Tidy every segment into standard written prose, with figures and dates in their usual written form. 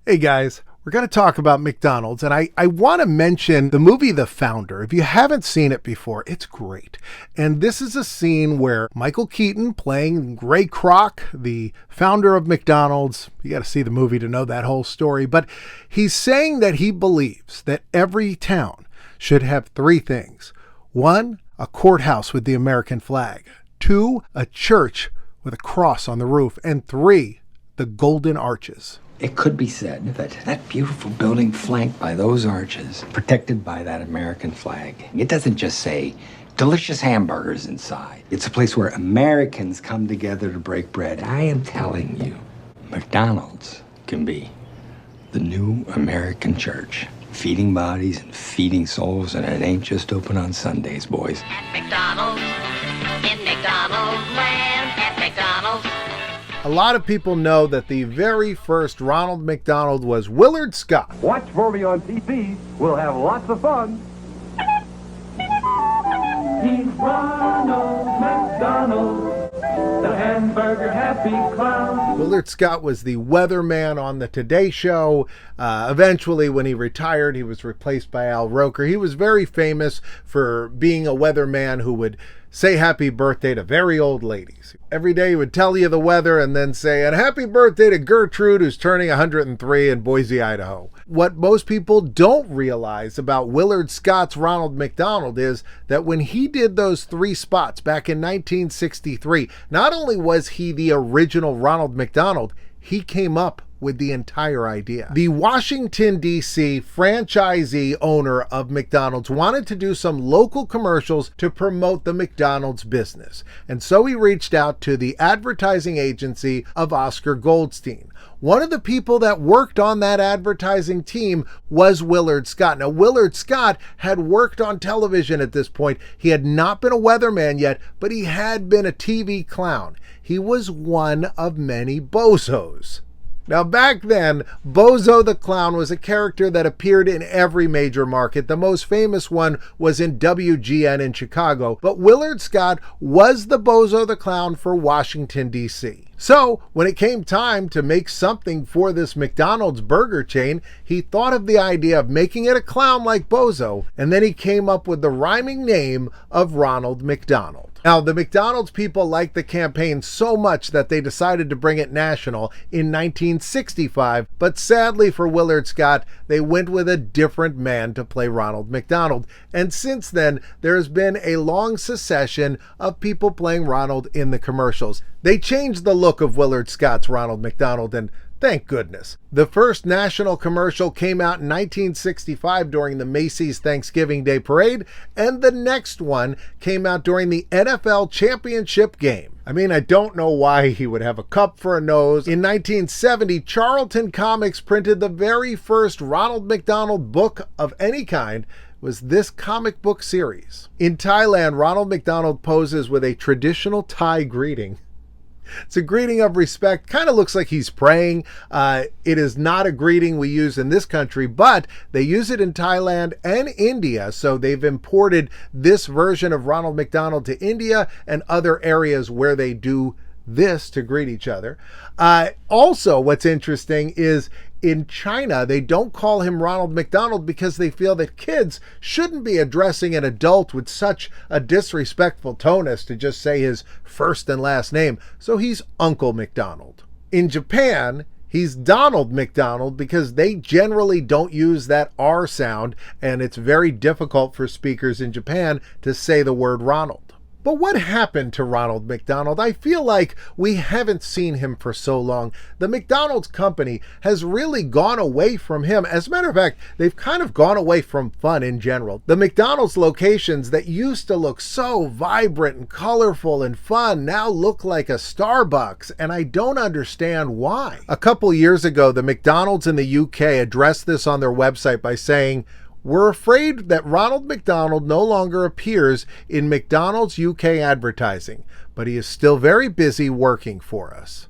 Hey guys, we're going to talk about McDonald's, and I want to mention the movie The Founder. If you haven't seen it before, it's great. And this is a scene where Michael Keaton playing Ray Kroc, the founder of McDonald's, you got to see the movie to know that whole story, but he's saying that he believes that every town should have three things. One, a courthouse with the American flag. Two, a church with a cross on the roof. And three, the Golden Arches. It could be said that that beautiful building flanked by those arches, protected by that American flag, it doesn't just say delicious hamburgers inside. It's a place where Americans come together to break bread. I am telling you, McDonald's can be the new American church, feeding bodies and feeding souls, and it ain't just open on Sundays, boys. At McDonald's, in McDonald's land, at McDonald's. A lot of people know that the very first Ronald McDonald was Willard Scott. Watch for me on TV. We'll have lots of fun. He's Ronald McDonald, the hamburger happy clown. Willard Scott was the weatherman on the Today Show. Eventually, when he retired, he was replaced by Al Roker. He was very famous for being a weatherman who would say happy birthday to very old ladies. Every day he would tell you the weather and then say, and happy birthday to Gertrude, who's turning 103 in Boise, Idaho. What most people don't realize about Willard Scott's Ronald McDonald is that when he did those three spots back in 1963, not only was he the original Ronald McDonald, he came up with the entire idea. The Washington, D.C. franchisee owner of McDonald's wanted to do some local commercials to promote the McDonald's business. And so he reached out to the advertising agency of Oscar Goldstein. One of the people that worked on that advertising team was Willard Scott. Now, Willard Scott had worked on television at this point. He had not been a weatherman yet, but he had been a TV clown. He was one of many bozos. Now, back then, Bozo the Clown was a character that appeared in every major market. The most famous one was in WGN in Chicago, but Willard Scott was the Bozo the Clown for Washington, D.C. So, when it came time to make something for this McDonald's burger chain, he thought of the idea of making it a clown like Bozo, and then he came up with the rhyming name of Ronald McDonald. Now, the McDonald's people liked the campaign so much that they decided to bring it national in 1965, but sadly for Willard Scott, they went with a different man to play Ronald McDonald. And since then, there has been a long succession of people playing Ronald in the commercials. They changed the look of Willard Scott's Ronald McDonald, and thank goodness. The first national commercial came out in 1965 during the Macy's Thanksgiving Day Parade, and the next one came out during the NFL Championship game. I mean, I don't know why he would have a cup for a nose. In 1970, Charlton Comics printed the very first Ronald McDonald book of any kind. Was this comic book series. In Thailand, Ronald McDonald poses with a traditional Thai greeting. It's a greeting of respect. Kind of looks like he's praying. It is not a greeting we use in this country, but they use it in Thailand and India. So they've imported this version of Ronald McDonald to India and other areas where they do this to greet each other. Also, what's interesting is in China, they don't call him Ronald McDonald because they feel that kids shouldn't be addressing an adult with such a disrespectful tone as to just say his first and last name. So he's Uncle McDonald. In Japan, he's Donald McDonald because they generally don't use that R sound, and it's very difficult for speakers in Japan to say the word Ronald. But what happened to Ronald McDonald? I feel like we haven't seen him for so long. The McDonald's company has really gone away from him. As a matter of fact, they've kind of gone away from fun in general. The McDonald's locations that used to look so vibrant and colorful and fun now look like a Starbucks, and I don't understand why. A couple years ago, the McDonald's in the UK addressed this on their website by saying, "We're afraid that Ronald McDonald no longer appears in McDonald's UK advertising, but he is still very busy working for us."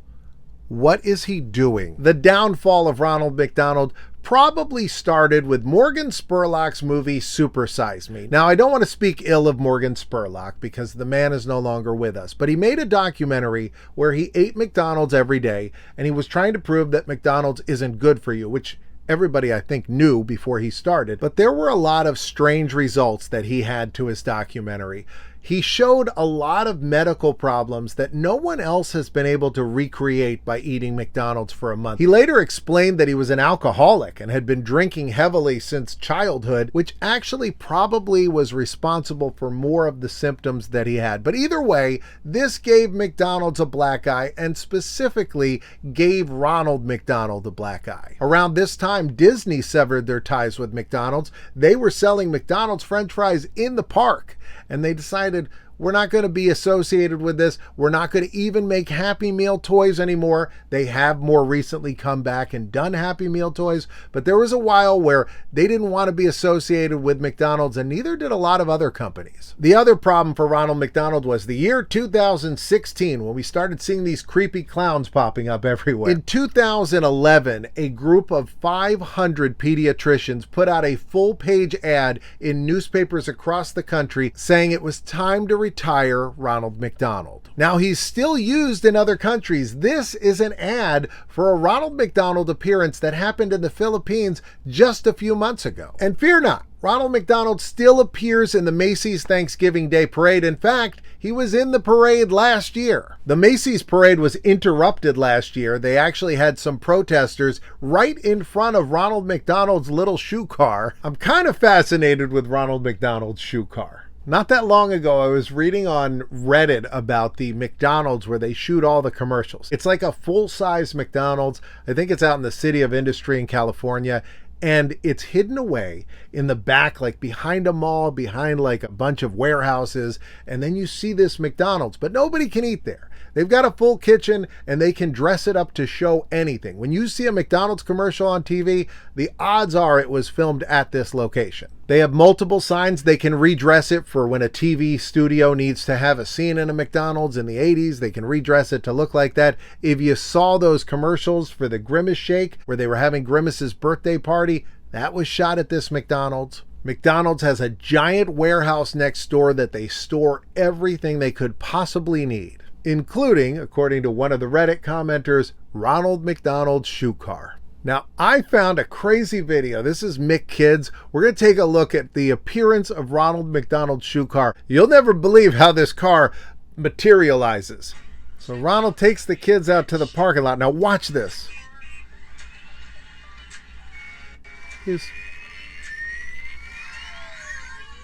What is he doing? The downfall of Ronald McDonald probably started with Morgan Spurlock's movie Supersize Me. Now, I don't want to speak ill of Morgan Spurlock because the man is no longer with us, but he made a documentary where he ate McDonald's every day, and he was trying to prove that McDonald's isn't good for you, which everybody, I think, knew before he started. But there were a lot of strange results that he had to his documentary. He showed a lot of medical problems that no one else has been able to recreate by eating McDonald's for a month. He later explained that he was an alcoholic and had been drinking heavily since childhood, which actually probably was responsible for more of the symptoms that he had. But either way, this gave McDonald's a black eye, and specifically gave Ronald McDonald a black eye. Around this time, Disney severed their ties with McDonald's. They were selling McDonald's French fries in the park, and they decided, we're not going to be associated with this. We're not going to even make Happy Meal toys anymore. They have more recently come back and done Happy Meal toys, but there was a while where they didn't want to be associated with McDonald's, and neither did a lot of other companies. The other problem for Ronald McDonald was the year 2016, when we started seeing these creepy clowns popping up everywhere. In 2011, a group of 500 pediatricians put out a full-page ad in newspapers across the country saying it was time to retire Ronald McDonald. Now, he's still used in other countries. This is an ad for a Ronald McDonald appearance that happened in the Philippines just a few months ago. And fear not, Ronald McDonald still appears in the Macy's Thanksgiving Day Parade. In fact, he was in the parade last year. The Macy's parade was interrupted last year. They actually had some protesters right in front of Ronald McDonald's little shoe car. I'm kind of fascinated with Ronald McDonald's shoe car. Not that long ago, I was reading on Reddit about the McDonald's where they shoot all the commercials. It's like a full-size McDonald's. I think it's out in the City of Industry in California. And it's hidden away in the back, like behind a mall, behind like a bunch of warehouses. And then you see this McDonald's, but nobody can eat there. They've got a full kitchen and they can dress it up to show anything. When you see a McDonald's commercial on TV, the odds are it was filmed at this location. They have multiple signs. They can redress it for when a TV studio needs to have a scene in a McDonald's in the 80s. They can redress it to look like that. If you saw those commercials for the Grimace Shake, where they were having Grimace's birthday party, that was shot at this McDonald's. McDonald's has a giant warehouse next door that they store everything they could possibly need, including, according to one of the Reddit commenters, Ronald McDonald's shoe car. Now, I found a crazy video. This is Mick Kids. We're going to take a look at the appearance of Ronald McDonald's shoe car. You'll never believe how this car materializes. So Ronald takes the kids out to the parking lot. Now watch this.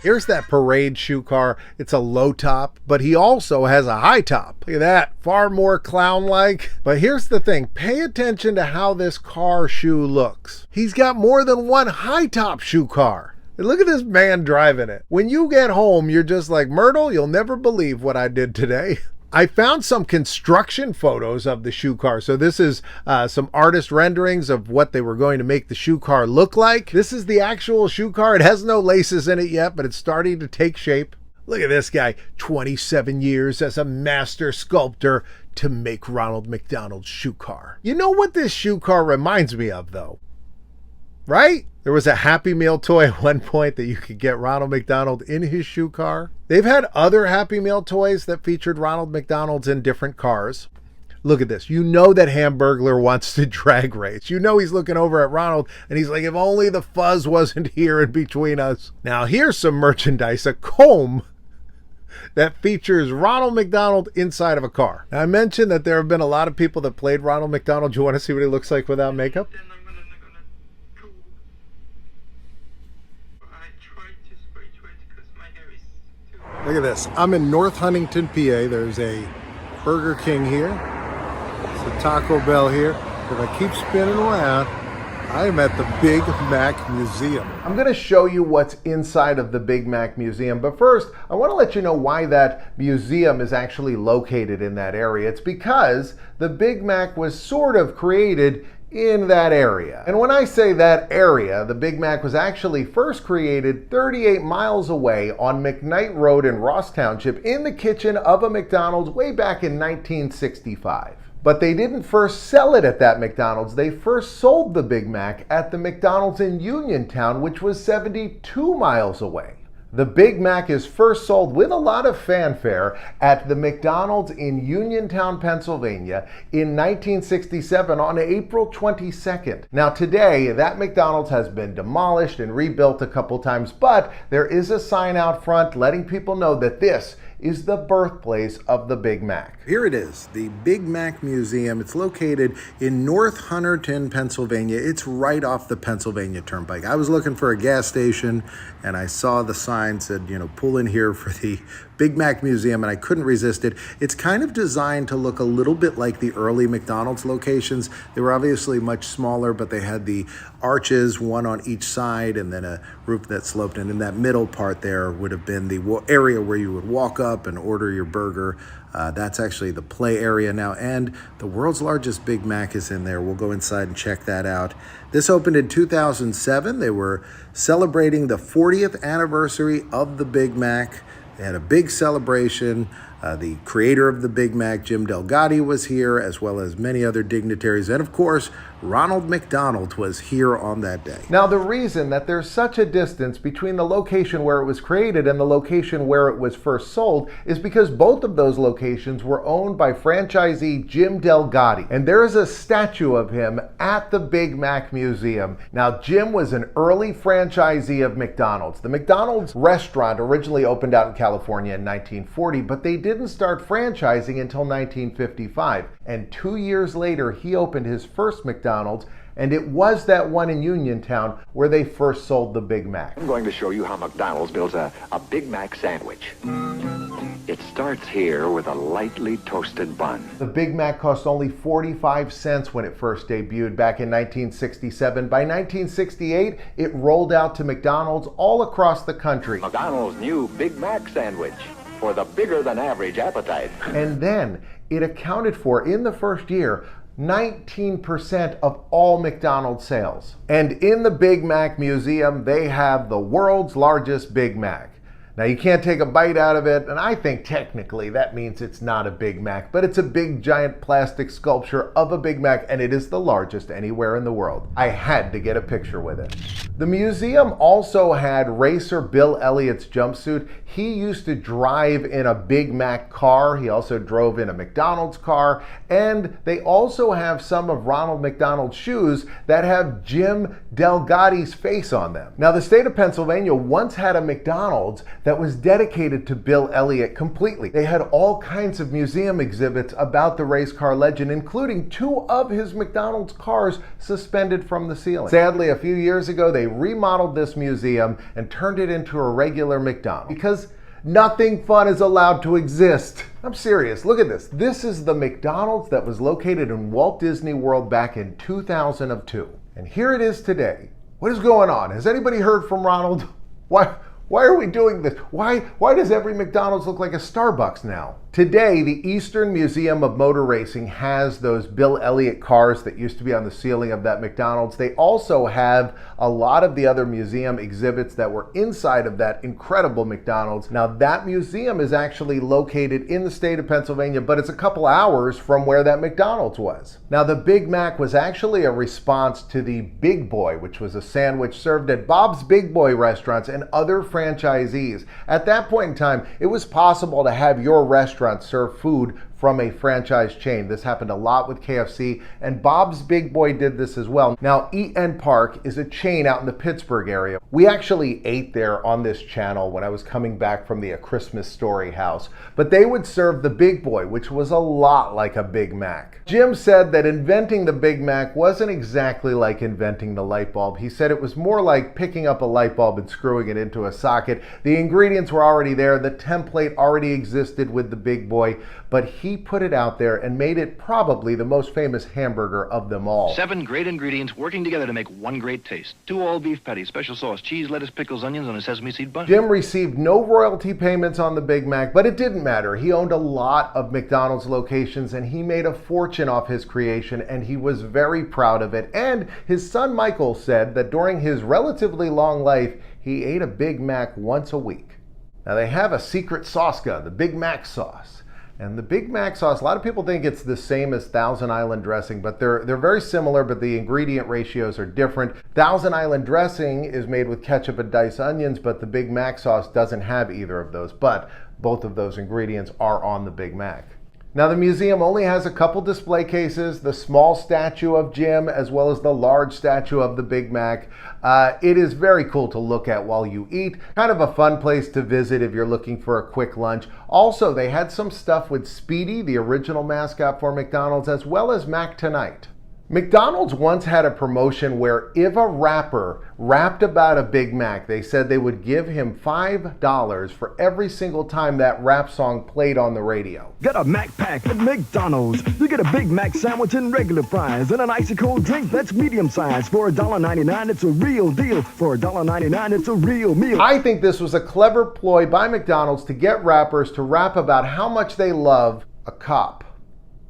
Here's that parade shoe car. It's a low top, but he also has a high top. Look at that, far more clown-like. But here's the thing, pay attention to how this car shoe looks. He's got more than one high top shoe car. And look at this man driving it. When you get home, you're just like, Myrtle, you'll never believe what I did today. I found some construction photos of the shoe car. So this is some artist renderings of what they were going to make the shoe car look like. This is the actual shoe car. It has no laces in it yet, but it's starting to take shape. Look at this guy, 27 years as a master sculptor to make Ronald McDonald's shoe car. You know what this shoe car reminds me of, though? Right? There was a Happy Meal toy at one point that you could get Ronald McDonald in his shoe car. They've had other Happy Meal toys that featured Ronald McDonald's in different cars. Look at this. You know that Hamburglar wants to drag race. You know he's looking over at Ronald and he's like, if only the fuzz wasn't here in between us. Now here's some merchandise, a comb that features Ronald McDonald inside of a car. Now, I mentioned that there have been a lot of people that played Ronald McDonald. Do you want to see what he looks like without makeup? Look at this. I'm in North Huntington, PA. There's a Burger King here. It's a Taco Bell here. If I keep spinning around, I am at the Big Mac Museum. I'm going to show you what's inside of the Big Mac Museum. But first, I want to let you know why that museum is actually located in that area. It's because the Big Mac was sort of created in that area. And when I say that area, the Big Mac was actually first created 38 miles away on McKnight Road in Ross Township in the kitchen of a McDonald's way back in 1965. But they didn't first sell it at that McDonald's. They first sold the Big Mac at the McDonald's in Uniontown, which was 72 miles away. The Big Mac is first sold with a lot of fanfare at the McDonald's in Uniontown, Pennsylvania in 1967 on April 22nd. Now today, that McDonald's has been demolished and rebuilt a couple times, but there is a sign out front letting people know that this is the birthplace of the Big Mac. Here it is, the Big Mac Museum. It's located in North Hunterdon, Pennsylvania. It's right off the Pennsylvania Turnpike. I was looking for a gas station and I saw the sign said, pull in here for the Big Mac Museum, and I couldn't resist it. It's kind of designed to look a little bit like the early McDonald's locations. They were obviously much smaller, but they had the arches, one on each side, and then a roof that sloped. And in that middle part there would have been the area where you would walk up and order your burger. That's actually the play area now, and the world's largest Big Mac is in there. We'll go inside and check that out. This opened in 2007. They were celebrating the 40th anniversary of the Big Mac. They had a big celebration. The creator of the Big Mac, Jim Delgatti, was here, as well as many other dignitaries. And of course, Ronald McDonald was here on that day. Now, the reason that there's such a distance between the location where it was created and the location where it was first sold is because both of those locations were owned by franchisee Jim Delgatti. And there is a statue of him at the Big Mac Museum. Now, Jim was an early franchisee of McDonald's. The McDonald's restaurant originally opened out in California in 1940, but they didn't start franchising until 1955. And 2 years later, he opened his first McDonald's, and it was that one in Uniontown where they first sold the Big Mac. I'm going to show you how McDonald's builds a Big Mac sandwich. It starts here with a lightly toasted bun. The Big Mac cost only 45 cents when it first debuted back in 1967. By 1968, it rolled out to McDonald's all across the country. McDonald's new Big Mac sandwich for the bigger than average appetite. And then it accounted for, in the first year, 19% of all McDonald's sales. And in the Big Mac Museum, they have the world's largest Big Mac. Now, you can't take a bite out of it, and I think technically that means it's not a Big Mac, but it's a big giant plastic sculpture of a Big Mac, and it is the largest anywhere in the world. I had to get a picture with it. The museum also had racer Bill Elliott's jumpsuit. He used to drive in a Big Mac car. He also drove in a McDonald's car, and they also have some of Ronald McDonald's shoes that have Jim Delgatti's face on them. Now, the state of Pennsylvania once had a McDonald's that was dedicated to Bill Elliott completely. They had all kinds of museum exhibits about the race car legend, including 2 of his McDonald's cars suspended from the ceiling. Sadly, a few years ago, they remodeled this museum and turned it into a regular McDonald's because nothing fun is allowed to exist. I'm serious, look at this. This is the McDonald's that was located in Walt Disney World back in 2002. And here it is today. What is going on? Has anybody heard from Ronald? Why are we doing this? Why does every McDonald's look like a Starbucks now? Today, the Eastern Museum of Motor Racing has those Bill Elliott cars that used to be on the ceiling of that McDonald's. They also have a lot of the other museum exhibits that were inside of that incredible McDonald's. Now, that museum is actually located in the state of Pennsylvania, but it's a couple hours from where that McDonald's was. Now, the Big Mac was actually a response to the Big Boy, which was a sandwich served at Bob's Big Boy restaurants and other franchisees. At that point in time, it was possible to have your restaurant serve food from a franchise chain. This happened a lot with KFC, and Bob's Big Boy did this as well. Now, Eat and Park is a chain out in the Pittsburgh area. We actually ate there on this channel when I was coming back from the A Christmas Story house, but they would serve the Big Boy, which was a lot like a Big Mac. Jim said that inventing the Big Mac wasn't exactly like inventing the light bulb. He said it was more like picking up a light bulb and screwing it into a socket. The ingredients were already there, the template already existed with the Big Boy, but he put it out there and made it probably the most famous hamburger of them all. 7 great ingredients working together to make one great taste. 2 all-beef patties, special sauce, cheese, lettuce, pickles, onions on a sesame seed bun. Jim received no royalty payments on the Big Mac, but it didn't matter. He owned a lot of McDonald's locations and he made a fortune off his creation, and he was very proud of it. And his son Michael said that during his relatively long life, he ate a Big Mac once a week. Now, they have a secret sauce gun, the Big Mac sauce. And the Big Mac sauce, a lot of people think it's the same as Thousand Island dressing, but they're very similar, but the ingredient ratios are different. Thousand Island dressing is made with ketchup and diced onions, but the Big Mac sauce doesn't have either of those, but both of those ingredients are on the Big Mac. Now, the museum only has a couple display cases, the small statue of Jim as well as the large statue of the Big Mac. It is very cool to look at while you eat. Kind of a fun place to visit if you're looking for a quick lunch. Also, they had some stuff with Speedy, the original mascot for McDonald's, as well as Mac Tonight. McDonald's once had a promotion where if a rapper rapped about a Big Mac, they said they would give him $5 for every single time that rap song played on the radio. Get a Mac Pack at McDonald's. You get a Big Mac sandwich and regular fries and an icy cold drink that's medium size. For $1.99, it's a real deal. For $1.99, it's a real meal. I think this was a clever ploy by McDonald's to get rappers to rap about how much they love a cop.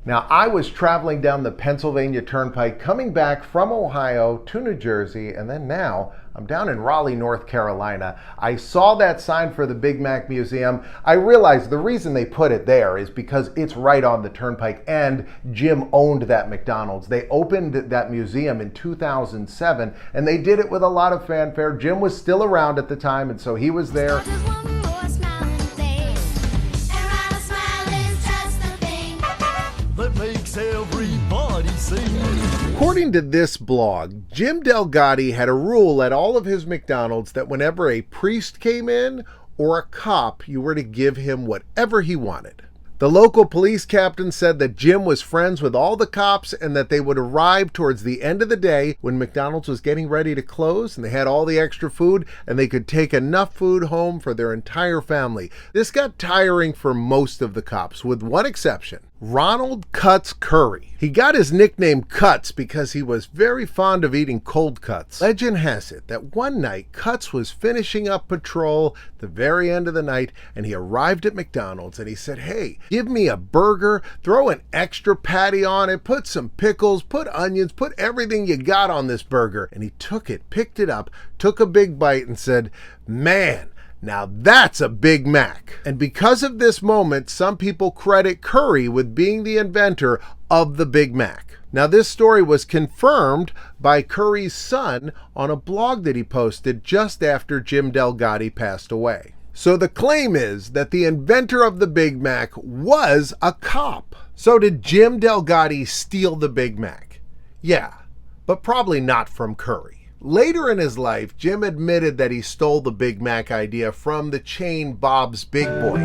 Now, I was traveling down the Pennsylvania Turnpike, coming back from Ohio to New Jersey, and then now I'm down in Raleigh, North Carolina. I saw that sign for the Big Mac Museum. I realized the reason they put it there is because it's right on the Turnpike, and Jim owned that McDonald's. They opened that museum in 2007, and they did it with a lot of fanfare. Jim was still around at the time, and so he was there. According to this blog, Jim Delgatti had a rule at all of his McDonald's that whenever a priest came in or a cop, you were to give him whatever he wanted. The local police captain said that Jim was friends with all the cops and that they would arrive towards the end of the day when McDonald's was getting ready to close and they had all the extra food and they could take enough food home for their entire family. This got tiring for most of the cops, with one exception. Ronald Cuts Curry. He got his nickname Cuts because he was very fond of eating cold cuts. Legend has it that one night Cuts was finishing up patrol the very end of the night and he arrived at McDonald's and he said, "Hey, give me a burger, throw an extra patty on it, put some pickles, put onions, put everything you got on this burger." And he took it, picked it up, took a big bite and said, "Man, now that's a Big Mac." And because of this moment, some people credit Curry with being the inventor of the Big Mac. Now, this story was confirmed by Curry's son on a blog that he posted just after Jim Delgatti passed away. So the claim is that the inventor of the Big Mac was a cop. So did Jim Delgatti steal the Big Mac? Yeah, but probably not from Curry. Later in his life, Jim admitted that he stole the Big Mac idea from the chain Bob's Big Boy.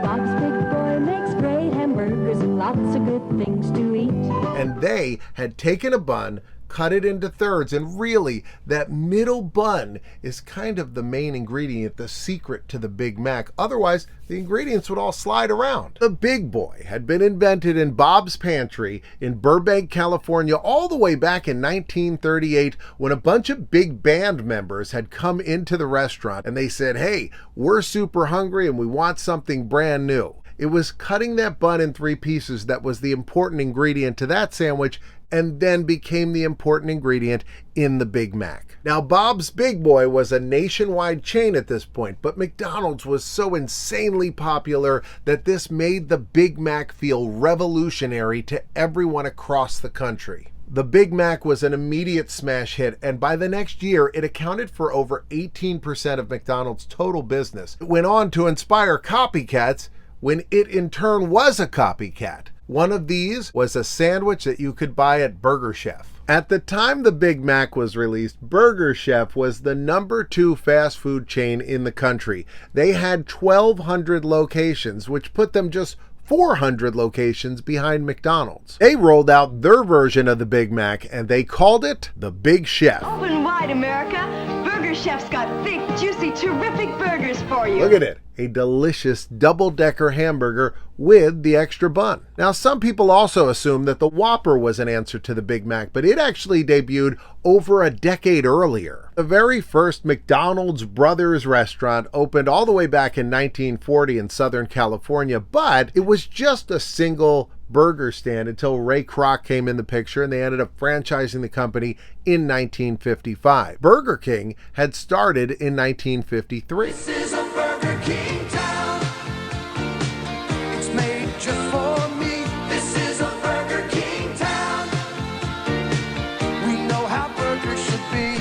Bob's Big Boy makes great hamburgers and lots of good things to eat. And they had taken a bun, cut it into thirds, and really, that middle bun is kind of the main ingredient, the secret to the Big Mac. Otherwise, the ingredients would all slide around. The Big Boy had been invented in Bob's Pantry in Burbank, California, all the way back in 1938 when a bunch of big band members had come into the restaurant and they said, "Hey, we're super hungry and we want something brand new." It was cutting that bun in 3 pieces that was the important ingredient to that sandwich, and then became the important ingredient in the Big Mac. Now, Bob's Big Boy was a nationwide chain at this point, but McDonald's was so insanely popular that this made the Big Mac feel revolutionary to everyone across the country. The Big Mac was an immediate smash hit, and by the next year, it accounted for over 18% of McDonald's total business. It went on to inspire copycats when it in turn was a copycat. One of these was a sandwich that you could buy at Burger Chef. At the time the Big Mac was released, Burger Chef was the #2 fast food chain in the country. They had 1,200 locations, which put them just 400 locations behind McDonald's. They rolled out their version of the Big Mac and they called it the Big Chef. Open wide, America. Burger Chef's got thick, juicy, terrific burgers for you. Look at it. A delicious double-decker hamburger with the extra bun. Now, some people also assume that the Whopper was an answer to the Big Mac, but it actually debuted over a decade earlier. The very first McDonald's Brothers restaurant opened all the way back in 1940 in Southern California, but it was just a single burger stand until Ray Kroc came in the picture and they ended up franchising the company in 1955. Burger King had started in 1953. This is a Burger King town.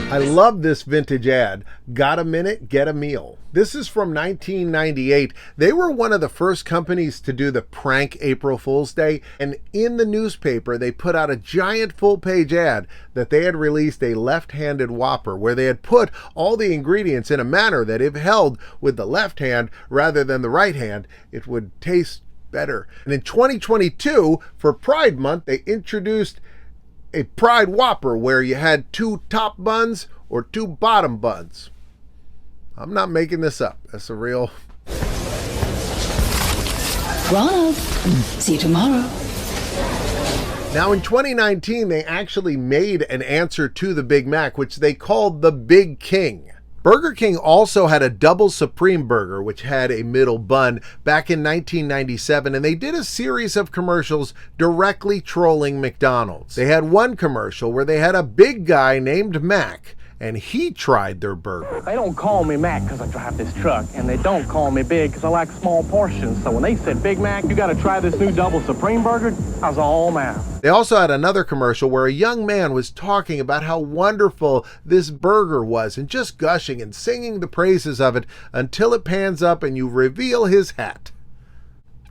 I love this vintage ad. Got a minute? Get a meal. This is from 1998. They were one of the first companies to do the prank April Fool's Day, and in the newspaper they put out a giant full-page ad that they had released a left-handed Whopper where they had put all the ingredients in a manner that if held with the left hand rather than the right hand, it would taste better. And in 2022, for Pride Month, they introduced a Pride Whopper where you had 2 top buns or 2 bottom buns. I'm not making this up. That's a real... Ronald, see you tomorrow. Now in 2019, they actually made an answer to the Big Mac, which they called the Big King. Burger King also had a double supreme burger, which had a middle bun, back in 1997, and they did a series of commercials directly trolling McDonald's. They had one commercial where they had a big guy named Mac, and he tried their burger. They don't call me Mac because I drive this truck, and they don't call me Big because I like small portions. So when they said, Big Mac, you got to try this new double supreme burger, I was all mouth. They also had another commercial where a young man was talking about how wonderful this burger was and just gushing and singing the praises of it until it pans up and you reveal his hat.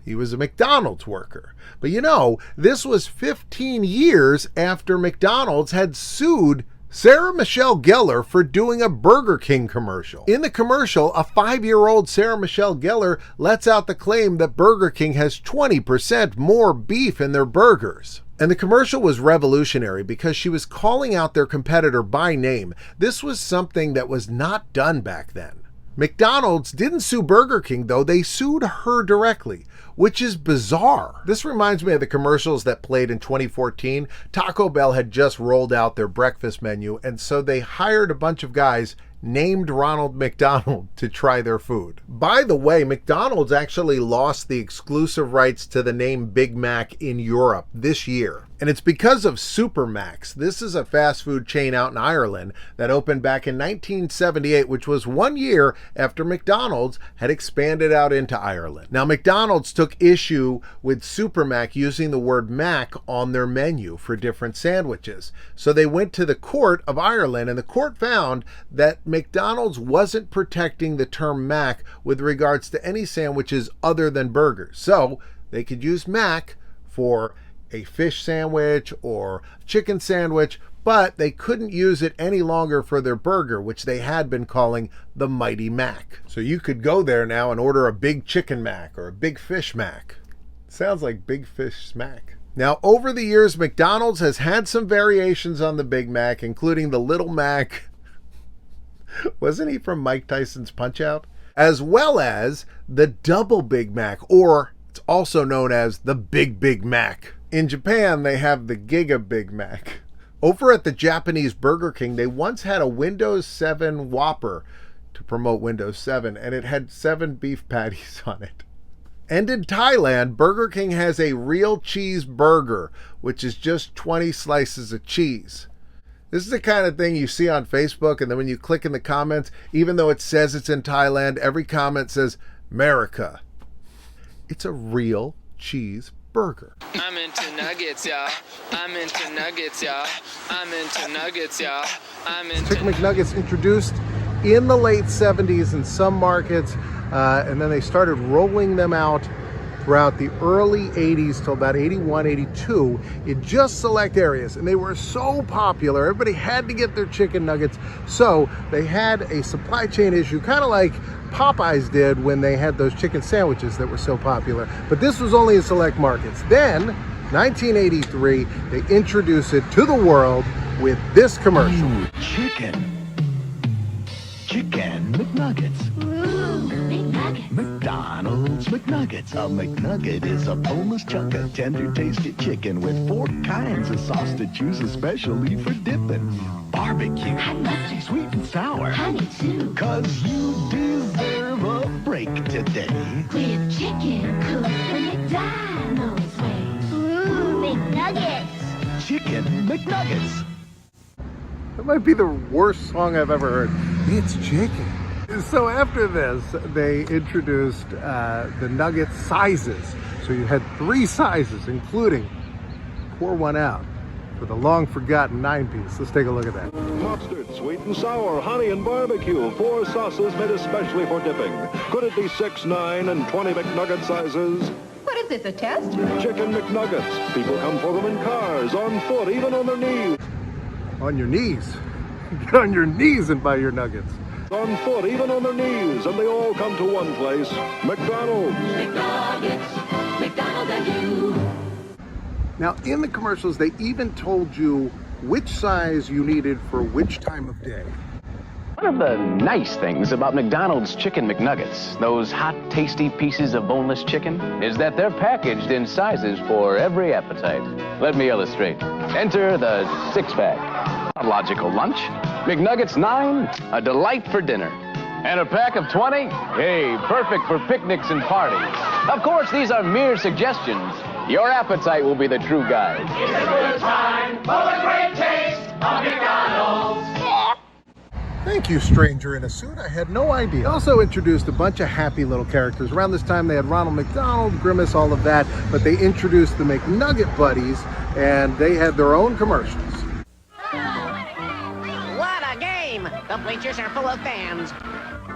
He was a McDonald's worker. But you know, this was 15 years after McDonald's had sued Sarah Michelle Gellar for doing a Burger King commercial. In the commercial, a 5-year-old Sarah Michelle Gellar lets out the claim that Burger King has 20% more beef in their burgers. And the commercial was revolutionary because she was calling out their competitor by name. This was something that was not done back then. McDonald's didn't sue Burger King, though. They sued her directly, which is bizarre. This reminds me of the commercials that played in 2014. Taco Bell had just rolled out their breakfast menu, and so they hired a bunch of guys named Ronald McDonald to try their food. By the way, McDonald's actually lost the exclusive rights to the name Big Mac in Europe this year. And it's because of Supermacs. This is a fast food chain out in Ireland that opened back in 1978, which was 1 year after McDonald's had expanded out into Ireland. Now, McDonald's took issue with Supermac using the word Mac on their menu for different sandwiches. So they went to the court of Ireland, and the court found that McDonald's wasn't protecting the term Mac with regards to any sandwiches other than burgers. So they could use Mac for a fish sandwich or chicken sandwich, but they couldn't use it any longer for their burger, which they had been calling the Mighty Mac. So you could go there now and order a big chicken Mac or a big fish Mac. Sounds like Big Fish Smack. Now, over the years, McDonald's has had some variations on the Big Mac, including the Little Mac. Wasn't he from Mike Tyson's Punch-Out? As well as the Double Big Mac, or it's also known as the Big Big Mac. In Japan, they have the Giga Big Mac. Over at the Japanese Burger King, they once had a Windows 7 Whopper to promote Windows 7, and it had 7 beef patties on it. And in Thailand, Burger King has a real cheese burger, which is just 20 slices of cheese. This is the kind of thing you see on Facebook, and then when you click in the comments, even though it says it's in Thailand, every comment says, America. It's a real cheese burger. I'm into nuggets, y'all. I'm into nuggets, y'all. I'm into nuggets, y'all. I'm into Chicken McNuggets introduced in the late 70s in some markets, and then they started rolling them out throughout the early 80s till about 81, 82 in just select areas. And they were so popular, everybody had to get their chicken nuggets. So they had a supply chain issue, kind of like Popeyes did when they had those chicken sandwiches that were so popular. But this was only in select markets. Then, 1983, they introduced it to the world with this commercial. Ooh, chicken McNuggets. Ooh, McNuggets. McDonald's McNuggets. A McNugget is a boneless chunk of tender tasted chicken with 4 kinds of sauce to choose especially for dipping. Barbecue, Hot mustard, sweet and sour, honey too. 'cause you deserve a break today. With chicken cooked the McDonald's way. Ooh, McNuggets. Chicken McNuggets. That might be the worst song I've ever heard. It's chicken. So after this, they introduced the nugget sizes. So you had 3 sizes, including, pour one out, for the long-forgotten 9-piece. Let's take a look at that. Mustard, sweet and sour, honey and barbecue. 4 sauces made especially for dipping. Could it be 6, 9, and 20 McNugget sizes? What is this, a test? Chicken McNuggets. People come for them in cars, on foot, even on their knees. On your knees. Get on your knees and buy your nuggets. On foot, even on their knees, and they all come to one place, McDonald's. McNuggets, McDonald and you. Now, in the commercials, they even told you which size you needed for which time of day. One of the nice things about McDonald's Chicken McNuggets, those hot, tasty pieces of boneless chicken, is that they're packaged in sizes for every appetite. Let me illustrate. Enter the 6-pack. A logical lunch. McNuggets 9, a delight for dinner. And a pack of 20, hey, perfect for picnics and parties. Of course, these are mere suggestions. Your appetite will be the true guide. It's a good time for the great taste of McDonald's. Thank you, stranger in a suit. I had no idea. They also introduced a bunch of happy little characters. Around this time, they had Ronald McDonald, Grimace, all of that, but they introduced the McNugget Buddies, and they had their own commercials. What a game! The bleachers are full of fans.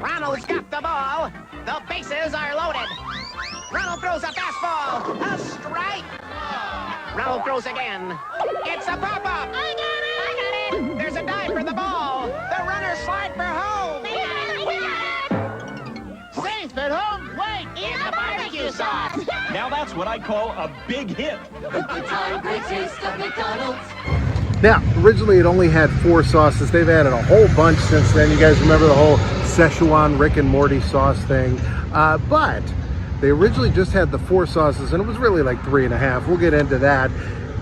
Ronald's got the ball. The bases are loaded. Ronald throws a fastball. A strike. Ronald throws again. It's a pop-up. I got it. There's a dive for the ball. The runners slide for home. Safe at home plate in the barbecue sauce. Now that's what I call a big hit. Good time, great taste of McDonald's. Now, originally it only had 4 sauces. They've added a whole bunch since then. You guys remember the whole Szechuan Rick and Morty sauce thing. But they originally just had the 4 sauces, and it was really like 3.5. We'll get into that.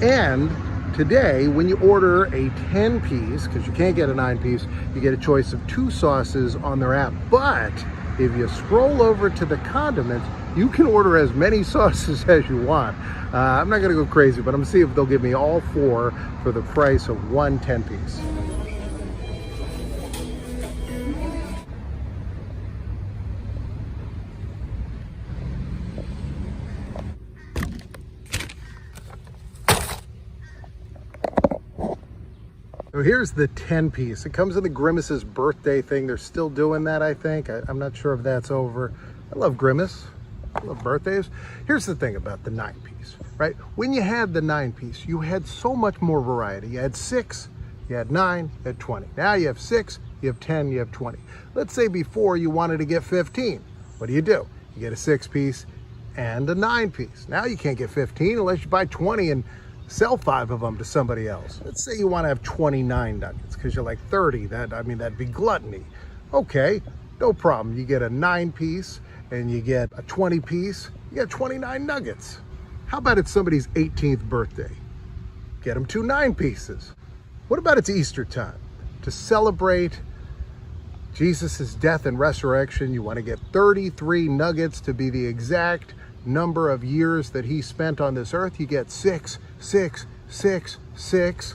And today, when you order a 10-piece, because you can't get a 9-piece, you get a choice of 2 sauces on their app. But if you scroll over to the condiments, you can order as many sauces as you want. I'm not going to go crazy, but I'm going to see if they'll give me all 4 for the price of one 10-piece. So here's the 10-piece. It comes in the Grimace's birthday thing. They're still doing that, I think. I'm not sure if that's over. I love Grimace. I love birthdays. Here's the thing about the 9-piece, right? When you had the 9-piece, you had so much more variety. You had 6, you had 9, you had 20. Now you have 6, you have 10, you have 20. Let's say before you wanted to get 15. What do? You get a 6-piece and a 9-piece. Now you can't get 15 unless you buy 20 and sell 5 of them to somebody else. Let's say you want to have 29 nuggets because you're like 30. That'd be gluttony. Okay, no problem. You get a 9-piece and you get a 20-piece. You get 29 nuggets. How about it's somebody's 18th birthday? Get them 2 9-pieces. What about it's Easter time? To celebrate Jesus' death and resurrection, you want to get 33 nuggets to be the exact number of years that he spent on this earth. You get 6, 6, 6, 6,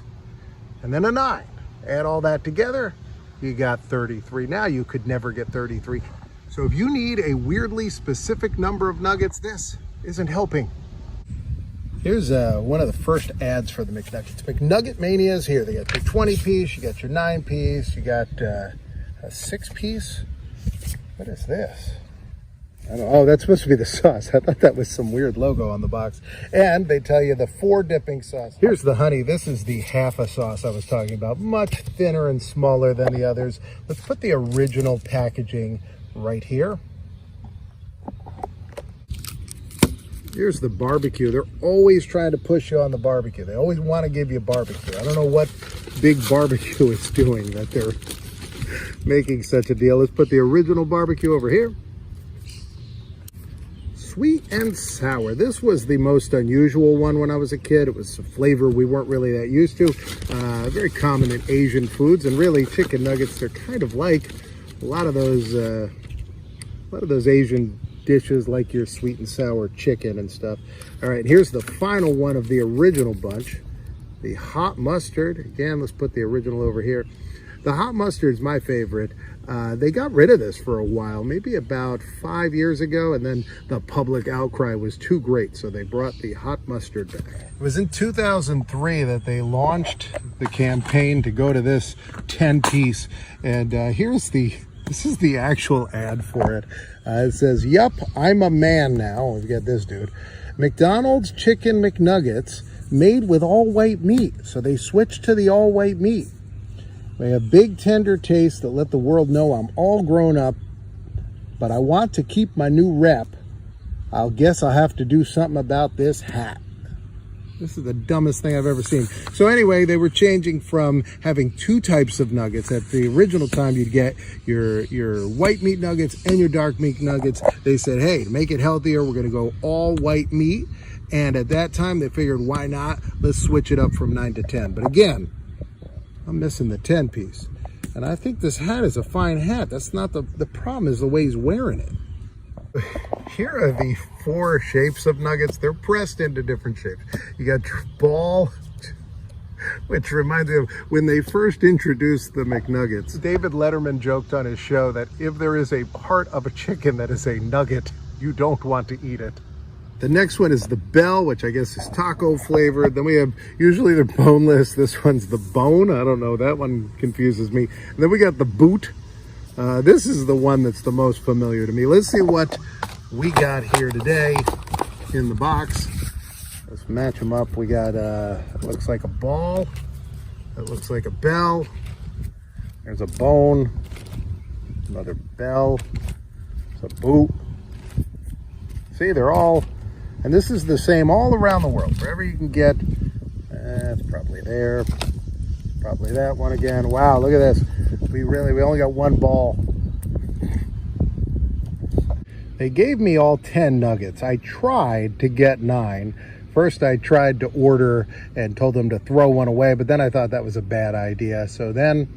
and then a 9. Add all that together, you got 33. Now you could never get 33. So if you need a weirdly specific number of nuggets, this isn't helping. Here's one of the first ads for the McNuggets. McNugget Mania is here. They got your 20-piece, you got your 9-piece, you got a 6-piece. What is this? I don't know. Oh, that's supposed to be the sauce. I thought that was some weird logo on the box. And they tell you the 4 dipping sauce. Here's the honey. This is the half a sauce I was talking about. Much thinner and smaller than the others. Let's put the original packaging right here. Here's the barbecue. They're always trying to push you on the barbecue. They always want to give you barbecue. I don't know what Big Barbecue is doing that they're making such a deal. Let's put the original barbecue over here. Sweet and sour. This was the most unusual one when I was a kid. It was a flavor we weren't really that used to. Very common in Asian foods, and really chicken nuggets, they're kind of like a lot of those Asian dishes, like your sweet and sour chicken and stuff. All right, here's the final one of the original bunch. the hot mustard. Again, let's put the original over here. The hot mustard is my favorite. They got rid of this for a while, maybe about 5 years ago, and then the public outcry was too great, so they brought the hot mustard back. It was in 2003 that they launched the campaign to go to this 10-piece, and this is the actual ad for it. It says, "Yup, I'm a man now." We've got this dude. McDonald's Chicken McNuggets made with all white meat. So they switched to the all white meat. They have big tender taste that let the world know I'm all grown up, but I want to keep my new rep. I guess I'll have to do something about this hat. This is the dumbest thing I've ever seen. So anyway, they were changing from having two types of nuggets. At the original time, you'd get your white meat nuggets and your dark meat nuggets. They said, hey, to make it healthier, we're going to go all white meat. And at that time, they figured, why not? Let's switch it up from 9 to 10. But again, I'm missing the 10-piece. And I think this hat is a fine hat. That's not the problem, is the way he's wearing it. Here are the 4 shapes of nuggets. They're pressed into different shapes. You got your ball, which reminds me of when they first introduced the McNuggets. David Letterman joked on his show that if there is a part of a chicken that is a nugget, you don't want to eat it. The next one is the bell, which I guess is taco flavored. Then we have, usually they're boneless. This one's the bone. I don't know, that one confuses me. And then we got the boot. This is the one that's the most familiar to me. Let's see what we got here today in the box. Let's match them up. We got, it looks like a ball. It looks like a bell. There's a bone. Another bell. It's a boot. See, they're all, and this is the same all around the world. Wherever you can get, it's probably there. Probably that one again. Wow, look at this. We only got one ball. They gave me all 10 nuggets. I tried to get 9. First, I tried to order and told them to throw one away, but then I thought that was a bad idea. So then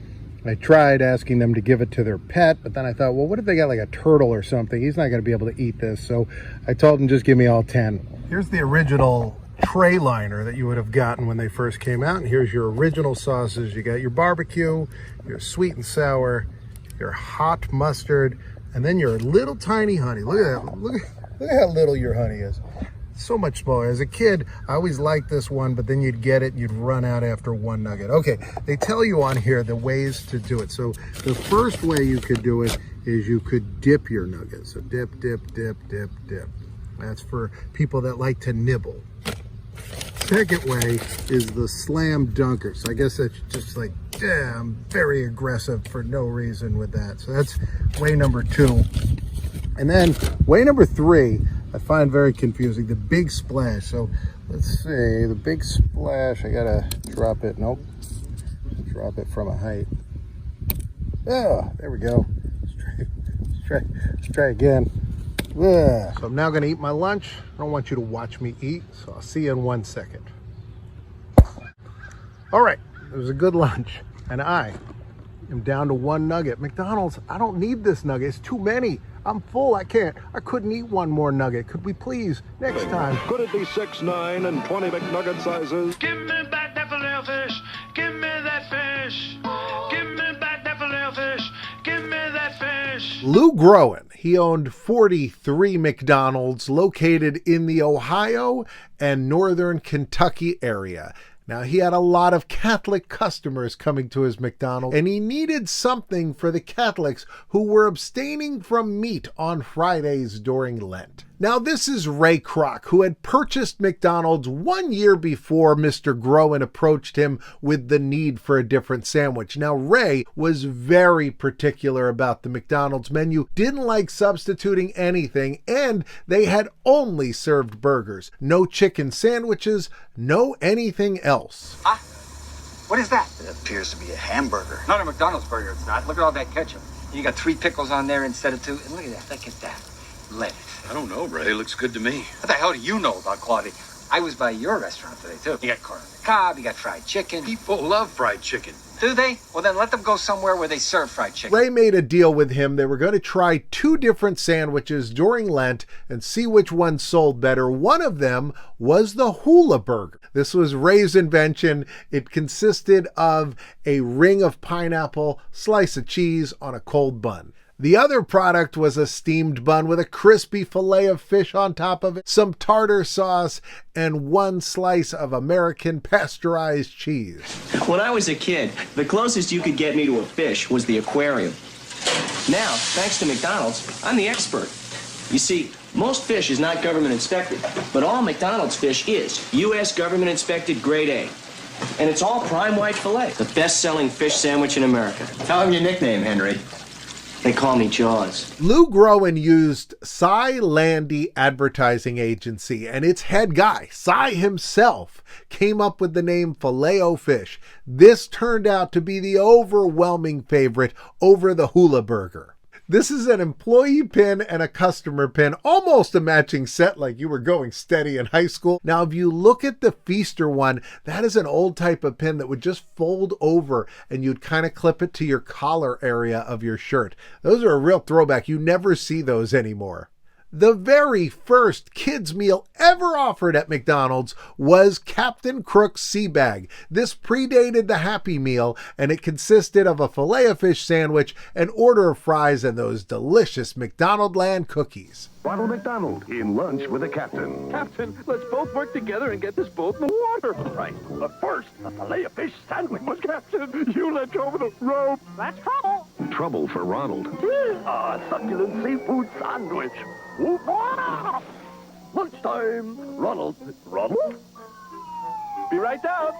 I tried asking them to give it to their pet, but then I thought, well, what if they got like a turtle or something? He's not going to be able to eat this. So I told them, just give me all 10. Here's the original tray liner that you would have gotten when they first came out. And here's your original sauces. You got your barbecue, your sweet and sour, your hot mustard, and then your little tiny honey. Look at that. Look at how little your honey is. So much smaller. As a kid, I always liked this one, but then you'd get it and you'd run out after one nugget. Okay, they tell you on here the ways to do it. So the first way you could do it is you could dip your nuggets. So dip, dip, dip, dip, dip. That's for people that like to nibble. Second way is the slam dunker. So I guess that's just like, yeah, I'm very aggressive for no reason with that. So that's way number 2. And then way number 3, I find very confusing, the big splash. So let's see, the big splash, I gotta drop it. Nope, drop it from a height. Oh, there we go. Let's try again. So I'm now gonna eat my lunch. I don't want you to watch me eat, so I'll see you in 1 second. All right, it was a good lunch, and I am down to 1 nugget. McDonald's, I don't need this nugget, it's too many. I'm full, I couldn't eat 1 more nugget. Could we please, next time? Could it be 6, 9, and 20 McNugget sizes? Give me back that Filet-O-Fish. Give me that fish. Give me back that Filet-O-Fish. Give me that fish. Lou Groen, he owned 43 McDonald's located in the Ohio and northern Kentucky area. Now, he had a lot of Catholic customers coming to his McDonald's, and he needed something for the Catholics who were abstaining from meat on Fridays during Lent. Now, this is Ray Kroc, who had purchased McDonald's 1 year before Mr. Groen approached him with the need for a different sandwich. Now, Ray was very particular about the McDonald's menu, didn't like substituting anything, and they had only served burgers. No chicken sandwiches, no anything else. Huh? What is that? It appears to be a hamburger. Not a McDonald's burger, it's not. Look at all that ketchup. You got 3 pickles on there instead of 2. And look at that, lettuce. I don't know, Ray. Looks good to me. What the hell do you know about quality? I was by your restaurant today, too. You got corn on the cob, you got fried chicken. People love fried chicken. Do they? Well, then let them go somewhere where they serve fried chicken. Ray made a deal with him. They were going to try 2 different sandwiches during Lent and see which one sold better. One of them was the hula burger. This was Ray's invention. It consisted of a ring of pineapple, slice of cheese on a cold bun. The other product was a steamed bun with a crispy fillet of fish on top of it, some tartar sauce, and 1 slice of American pasteurized cheese. When I was a kid, the closest you could get me to a fish was the aquarium. Now, thanks to McDonald's, I'm the expert. You see, most fish is not government inspected, but all McDonald's fish is U.S. government inspected grade A. And it's all prime white filet, the best-selling fish sandwich in America. Tell him your nickname, Henry. They call me Jaws. Lou Groen used Cy Landy Advertising Agency, and its head guy, Cy himself, came up with the name Filet-O-Fish. This turned out to be the overwhelming favorite over the hula burger. This is an employee pin and a customer pin, almost a matching set like you were going steady in high school. Now, if you look at the Feaster one, that is an old type of pin that would just fold over and you'd kind of clip it to your collar area of your shirt. Those are a real throwback. You never see those anymore. The very first kids meal ever offered at McDonald's was Captain Crook's Sea Bag. This predated the Happy Meal, and it consisted of a filet of fish sandwich, an order of fries, and those delicious McDonald Land cookies. Ronald McDonald in Lunch with the Captain. Captain, let's both work together and get this boat in the water. Right. But first, a filet of fish sandwich. But Captain, you let go of the rope. That's trouble. Trouble for Ronald. A succulent seafood sandwich. Lunchtime. Ronald. Be right down.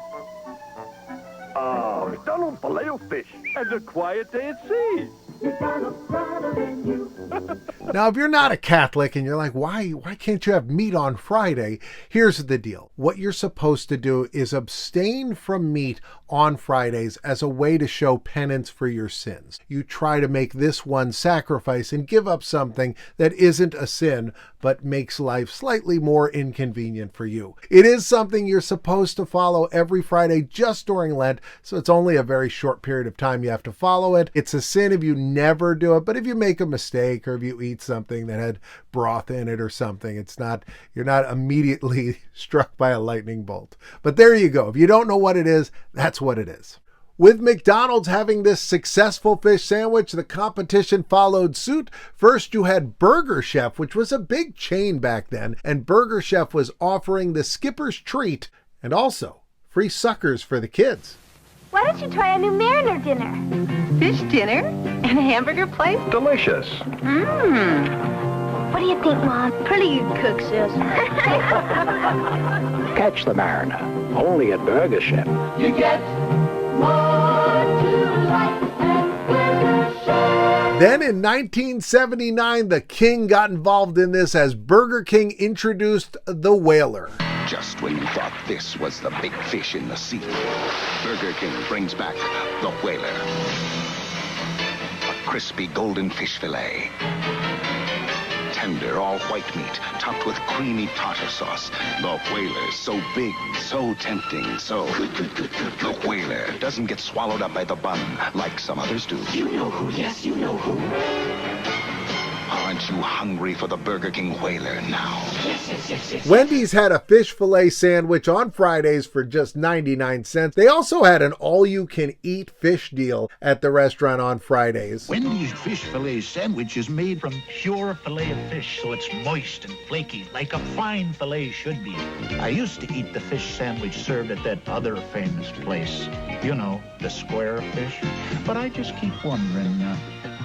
McDonald's filet of fish. And a quiet day at sea. Now, if you're not a Catholic and you're like, why can't you have meat on Friday? Here's the deal. What you're supposed to do is abstain from meat on Fridays as a way to show penance for your sins. You try to make this one sacrifice and give up something that isn't a sin, but makes life slightly more inconvenient for you. It is something you're supposed to follow every Friday just during Lent, so it's only a very short period of time you have to follow it. It's a sin if you never do it, but if you make a mistake or if you eat something that had broth in it or something, you're not immediately struck by a lightning bolt. But there you go. If you don't know what it is, that's what it is. With McDonald's having this successful fish sandwich, the competition followed suit. First, you had Burger Chef, which was a big chain back then, and Burger Chef was offering the Skipper's Treat and also free suckers for the kids. Why don't you try a new Mariner dinner? Fish dinner? And a hamburger place? Delicious. What do you think, Mom? Pretty good cook, sis. Catch the Mariner, only at Burger Chef. You get what you like at Burger Chef. Then in 1979, the King got involved in this as Burger King introduced the Whaler. Just when you thought this was the big fish in the sea, Burger King brings back the Whaler. A crispy golden fish fillet. Tender, all-white meat, topped with creamy tartar sauce. The Whaler, so big, so tempting, so... The Whaler doesn't get swallowed up by the bun like some others do. You know who, yes, you know who. Aren't you hungry for the Burger King Whaler now? Yes. Wendy's had a fish fillet sandwich on Fridays for just 99 cents. They also had an all-you-can-eat fish deal at the restaurant on Fridays. Wendy's fish fillet sandwich is made from pure filet of fish, so it's moist and flaky, like a fine filet should be. I used to eat the fish sandwich served at that other famous place. You know, the square fish. But I just keep wondering,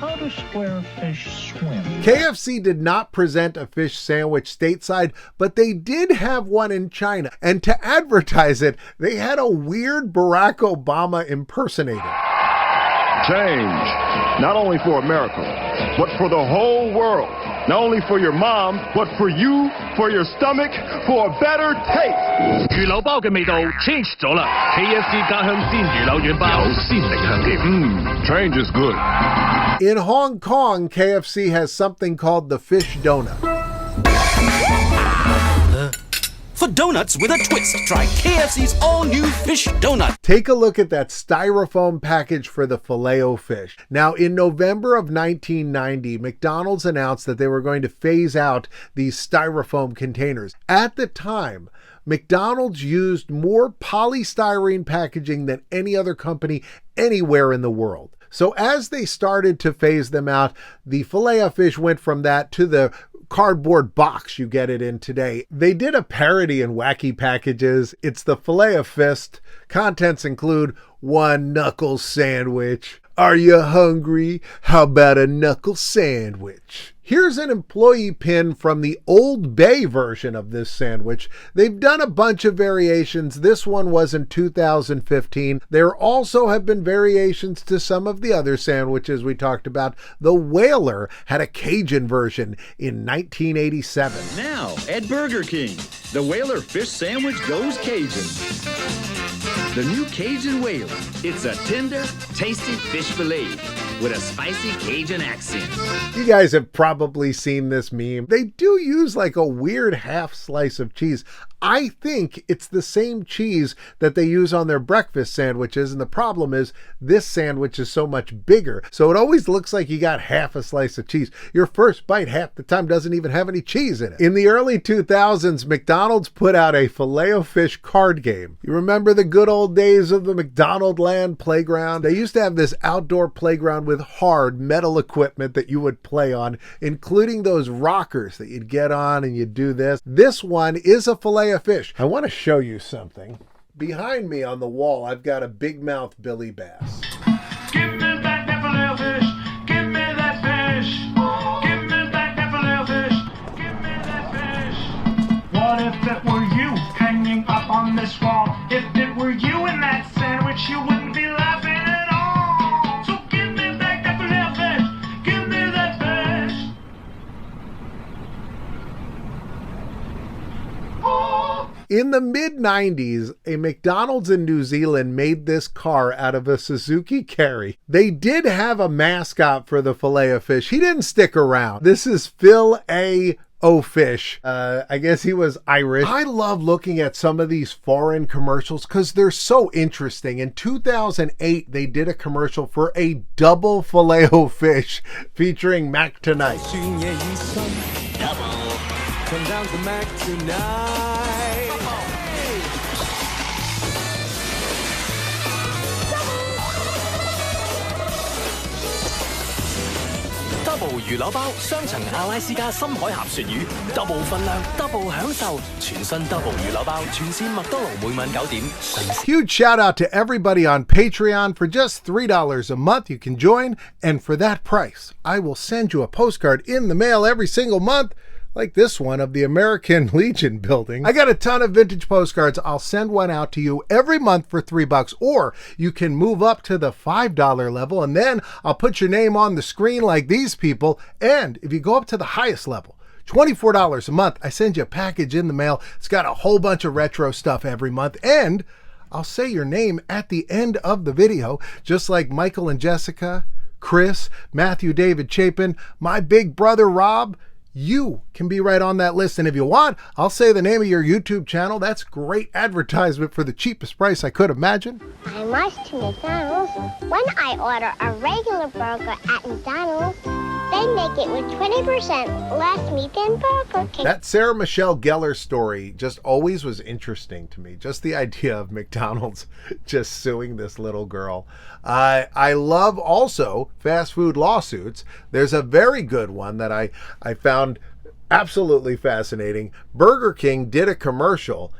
how do square fish swim? KFC did not present a fish sandwich stateside, but they did have one in China. And to advertise it, they had a weird Barack Obama impersonator. Change, not only for America, but for the whole world. Not only for your mom, but for you, for your stomach, for a better taste. 魚柳包嘅味道 change 咗啦 ，KFC 家鄉鮮魚柳軟包有鮮力香甜。Change is good. In Hong Kong, KFC has something called the fish donut. For donuts with a twist, try KFC's all-new fish donut. Take a look at that styrofoam package for the Filet-O-Fish. Now, in November of 1990, McDonald's announced that they were going to phase out these styrofoam containers. At the time, McDonald's used more polystyrene packaging than any other company anywhere in the world. So as they started to phase them out, the Filet-O-Fish went from that to the cardboard box you get it in today. They did a parody in wacky packages. It's the Filet-O-Fist. Contents include one knuckle sandwich. Are you hungry? How about a knuckle sandwich? Here's an employee pin from the Old Bay version of this sandwich. They've done a bunch of variations. This one was in 2015. There also have been variations to some of the other sandwiches we talked about. The Whaler had a Cajun version in 1987. Now at Burger King, the Whaler fish sandwich goes Cajun. The new Cajun Whaler. It's a tender, tasty fish fillet with a spicy Cajun accent. You guys have probably seen this meme. They do use like a weird half slice of cheese. I think it's the same cheese that they use on their breakfast sandwiches, and the problem is this sandwich is so much bigger, so it always looks like you got half a slice of cheese. Your first bite half the time doesn't even have any cheese in it. In the early 2000s, McDonald's put out a Filet-O-Fish card game. You remember the good old days of the McDonald Land playground? They used to have this outdoor playground with hard metal equipment that you would play on, including those rockers that you'd get on and you'd do this. This one is a Filet-O-Fish. I want to show you something. Behind me on the wall, I've got a big mouth Billy Bass. Give me back that Filet-O-Fish. Give me that fish. Give me back that Filet-O-Fish. Give me that fish. What if it were you hanging up on this wall? If it were you in that sandwich, you wouldn't be laughing at all. So give me back that Filet-O-Fish. Give me that fish. In the mid-90s, a McDonald's in New Zealand made this car out of a Suzuki Carry. They did have a mascot for the Filet-O-Fish. He didn't stick around. This is Filet-O-Fish. I guess he was Irish. I love looking at some of these foreign commercials because they're so interesting. In 2008, they did a commercial for a double Filet-O-Fish featuring Mac Tonight. Double. Come down to Mac tonight. Double 魚柳包，雙層阿拉斯加深海峽鱈魚，double 份量，double 享受，全新 double 魚柳包，全線麥當勞每晚9點。Huge shout out to everybody on Patreon. For just $3 a month, you can join, and for that price, I will send you a postcard in the mail every single month. Like this one of the American Legion building. I got a ton of vintage postcards. I'll send one out to you every month for $3, or you can move up to the $5 level, and then I'll put your name on the screen like these people. And if you go up to the highest level, $24 a month, I send you a package in the mail. It's got a whole bunch of retro stuff every month, and I'll say your name at the end of the video, just like Michael and Jessica, Chris, Matthew David Chapin, my big brother Rob. You can be right on that list, and if you want, I'll say the name of your YouTube channel. That's great advertisement for the cheapest price I could imagine. I must to McDonald's. When I order a regular burger at McDonald's, they make it with 20% less meat than Burger King. That Sarah Michelle Gellar story just always was interesting to me. Just the idea of McDonald's just suing this little girl. I love also fast food lawsuits. There's a very good one that I found absolutely fascinating. Burger King did a commercial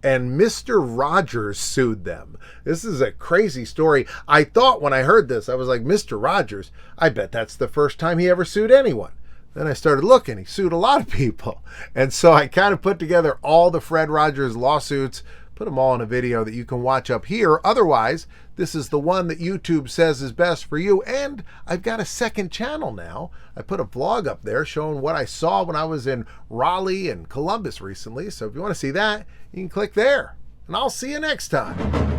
and Mr. Rogers sued them. This is a crazy story. I thought when I heard this, I was like, Mr. Rogers, I bet that's the first time he ever sued anyone. Then I started looking. He sued a lot of people. And so I kind of put together all the Fred Rogers lawsuits, put them all in a video that you can watch up here. Otherwise, this is the one that YouTube says is best for you. And I've got a second channel now. I put a vlog up there showing what I saw when I was in Raleigh and Columbus recently. So if you want to see that, you can click there. And I'll see you next time.